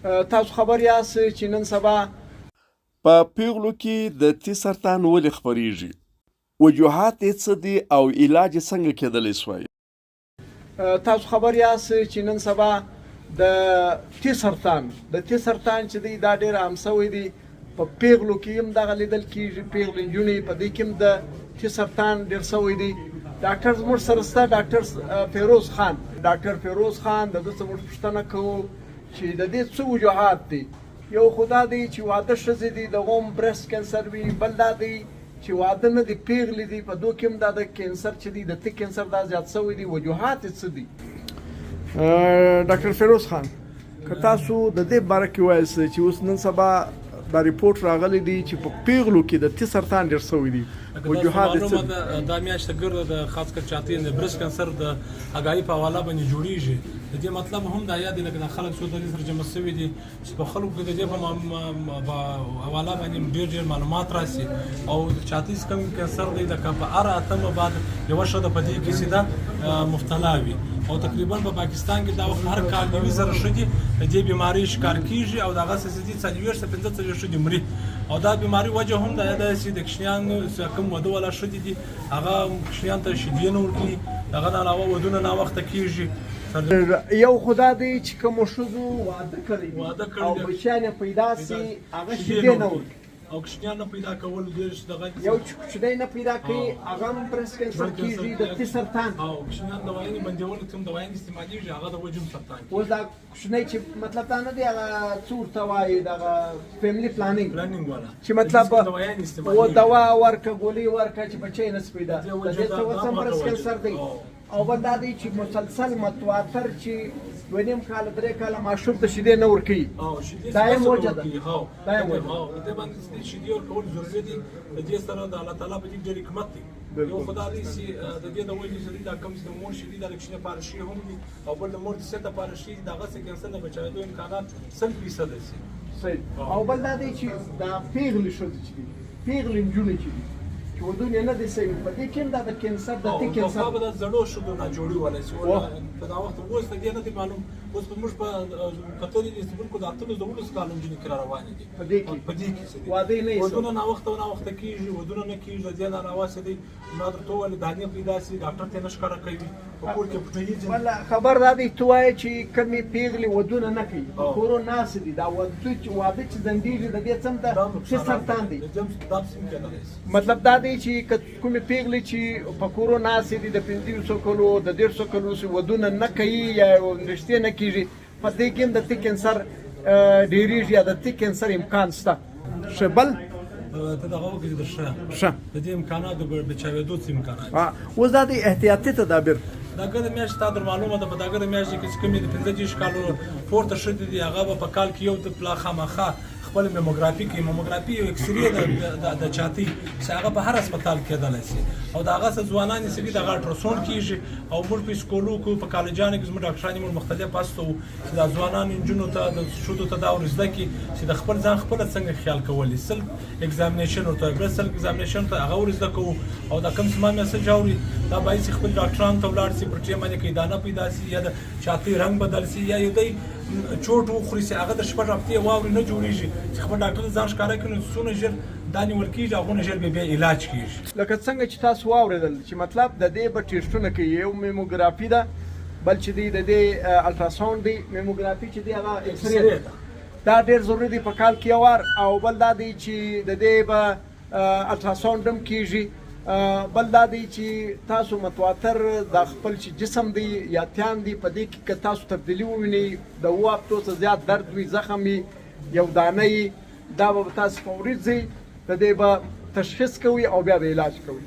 تاسو خبر یاست چې نن سبا په پیغلو کې د تی سرطان ولې خپریږي؟ وجوهات یې څه دي او علاج یې څنګه کېدلی سوی؟ تاسو خبر یاست چې نن سبا د تی سرطان چې دی دا ډېر عام شوی دی. په پیغلو کې هم دغه لیدل کېږي، پیغلې نجونې په دې کې هم د تی سرطان ډېر شوی دی. ډاکټر زموږ سره شته، ډاکټر فیروز خان. ډاکټر فیروز خان د ده څه موږ پوښتنه کوو چې د دې څه وجوهات دي. یو خو دا دی چې واده ښځې دي دغه هم برست کینسر وي، بل دا دی چې واده نه دي پیغلې دي په دو کې هم دا د کینسر چې دی د تی کینسر دا زیات شوی دی. وجوهات یې څه دي؟ ډاکټر فیروز خان، که تاسو د دې باره کې وایاست چې اوس نن سبا دا ریپورټ راغلی دی چې په پیغلو کې د تی سرطان ډېر شوی دی، وجوهات یې څه دي؟ دا میاشت ګرده د خاص کر چاته د برست کینسر د اګایي په حواله باندې جوړیږي. د دې مطلب هم دا یاد دی لکه د خلک څو د دې سره جمع شوي دي چې په خلکو کې د دې په حواله باندې ډېر معلومات راسي او چاته کم کینسر دی د په هر اتمه بعد یوه ښځه په دې کې سیده مبتلا وي او تقریبا په پاکستان کې دا وخت هر کال 9000 ښځې د دې بیمارۍ ښکار کیږي او دغه څه دي 40-45 ښځې مري. او دا بیماری وجه هم دا ده چې د کشنیانو کوم واده والا ښځې دي هغه کشنیان ته شیدې نه ورکوي، دغه نه علاوه ودونه ناوخته کېږي. یو خو دا دی چې کومو ښځو واده کړی او بچیان یې پیدا سي هغه شیدې نه ورکوي او کشنیان نه پیدا کول ډېر دغه یو چې کوچنی نه پیدا کوي هغه هم برست کینسر کېږي، د تی سرطان او کشنیان دوايانې بندول کوم دوايانې استعمالېږي هغه د وجه سرطان. اوس دا کوچنی چې مطلب دا نه دی هغه څه ورته وایي دغه فیملي پلانینګ والا چې مطلب و دوا ورکه ګولۍ ورکه چې بچی نه پیدا د دې څه اوس هم برست کینسر دی. او بل دا دی چې مسلسل متواتر چې 2.5 کاله 3 کاله ماشوم ته شیدې نه ورکوي، دا یې موجه ده. دا یې موجه ده. د دې باندې شیدې ورکول ضروري دي. د دې سره د الله تعالی په دې ډېر حکمت دی. یو خدا دی چې د دې د وجې چې دا کم د مور شیدې د کښنه لپاره شي هم دي او بل د مور د صحت لپاره شي دغه څه کینسر نه بچاوي امکانات 100% دي. صحیح. او بل دا دی چې دا پیغلې ښځې چې دي، پیغلې نجونې چې دي چې ودونه نه دي سوي په دې کې هم دا د کینسر د تی کینسر په د زړو شګو نه جوړي ولای شي په دا وخت اوس ته نه دي معلوم. اوس په موږ په کتلې دي چې په داتلو د ولس کالم جن کرا روان دي په دې کې واده نه ودونه نه وخت کېږي، ودونه نه کېږي د دې نه راواسي دي ما درته ول دانې پیدا سي ډاکټر ته نشکاره کوي په کور کې پټوي. والله خبر دا دی ته وایې چې کمې پیغلې ودونه نه کوي کورو ناس دي دا واده چې زندېږي د دې څه د سرطان دی. مطلب دا دی چې کومې پیغلې چې په کورو ناس دي د 500 کلو د 150 کلو ودونه نه کوي یا رښتیا نه کېږي په دې کې هم د تی کینسر ډېرېږي یا د تی کینسر امکان شته. ښه بل ته دغه وکړې د د دې امکاناتو د بچاوېدو څه امکانات اوس دا د احتیاطي تدابیر دا ګرده میاشت تا در معلومه ده په دا ګرده میاشت کې چې کومې د 15 کالو پورته ښځې دي هغه به په کال کې یو د پلا خامخا خپل میموګرافي کوي. میموګرافي یو اکسرې د چاتی چې هغه په هر هسپتال کېدلی شي او د هغه څه ځوانان یې سړي دغه الټراساونډ کېږي او موږ په سکولو کې په کالجانو کې زموږ ډاکټران موږ مختلف هستو چې د ځوانانو نجونو ته د ښځو ته دا ور زده کړي چې د خپل ځان خپله څنګه خیال کولی. سلف ایگزامینیشن ورته وایي، سلف ایگزامینیشن ته هغه ور زده کوو او دا کوم څه ما میسج اوري دا باید چې خپل ډاکټرانو ته ولاړ شي پر ټیم باندې کې دانه پیدا شي یا د چاتی رنګ بدل شي یا یو دی چوټ وخوري چې هغه د شپږ هفتې واورې نه جوړېږي چې خپل ډاکټر ته ځان ښکاره کړي نو څونه ژر دا نیول کېږي هغونه ژر بیا علاج کېږي. لکه څنګه چې تاسو واورېدل چې مطلب د دې به ټېسټونه کوي، یو میموګرافي ده، بل چې دی د دې الټراساونډ دی، میموګرافي چې دی هغه اکسرې ده. دا ډېر ضروري دی په کال کې یو وار. او بل دا دی چې د دې به الټراساونډ هم کېږي. بل دا دی چې تاسو متواتر د خپل چې جسم دی یا تیان دی په دې کې که تاسو تبدیلي ووینئ د 7 هفتو څخه زیات درد وي، زخم وي، یو دانه وي، دا به تاسو فوري ځئ د دې به تشخیص کوي او بیا به علاج کوي.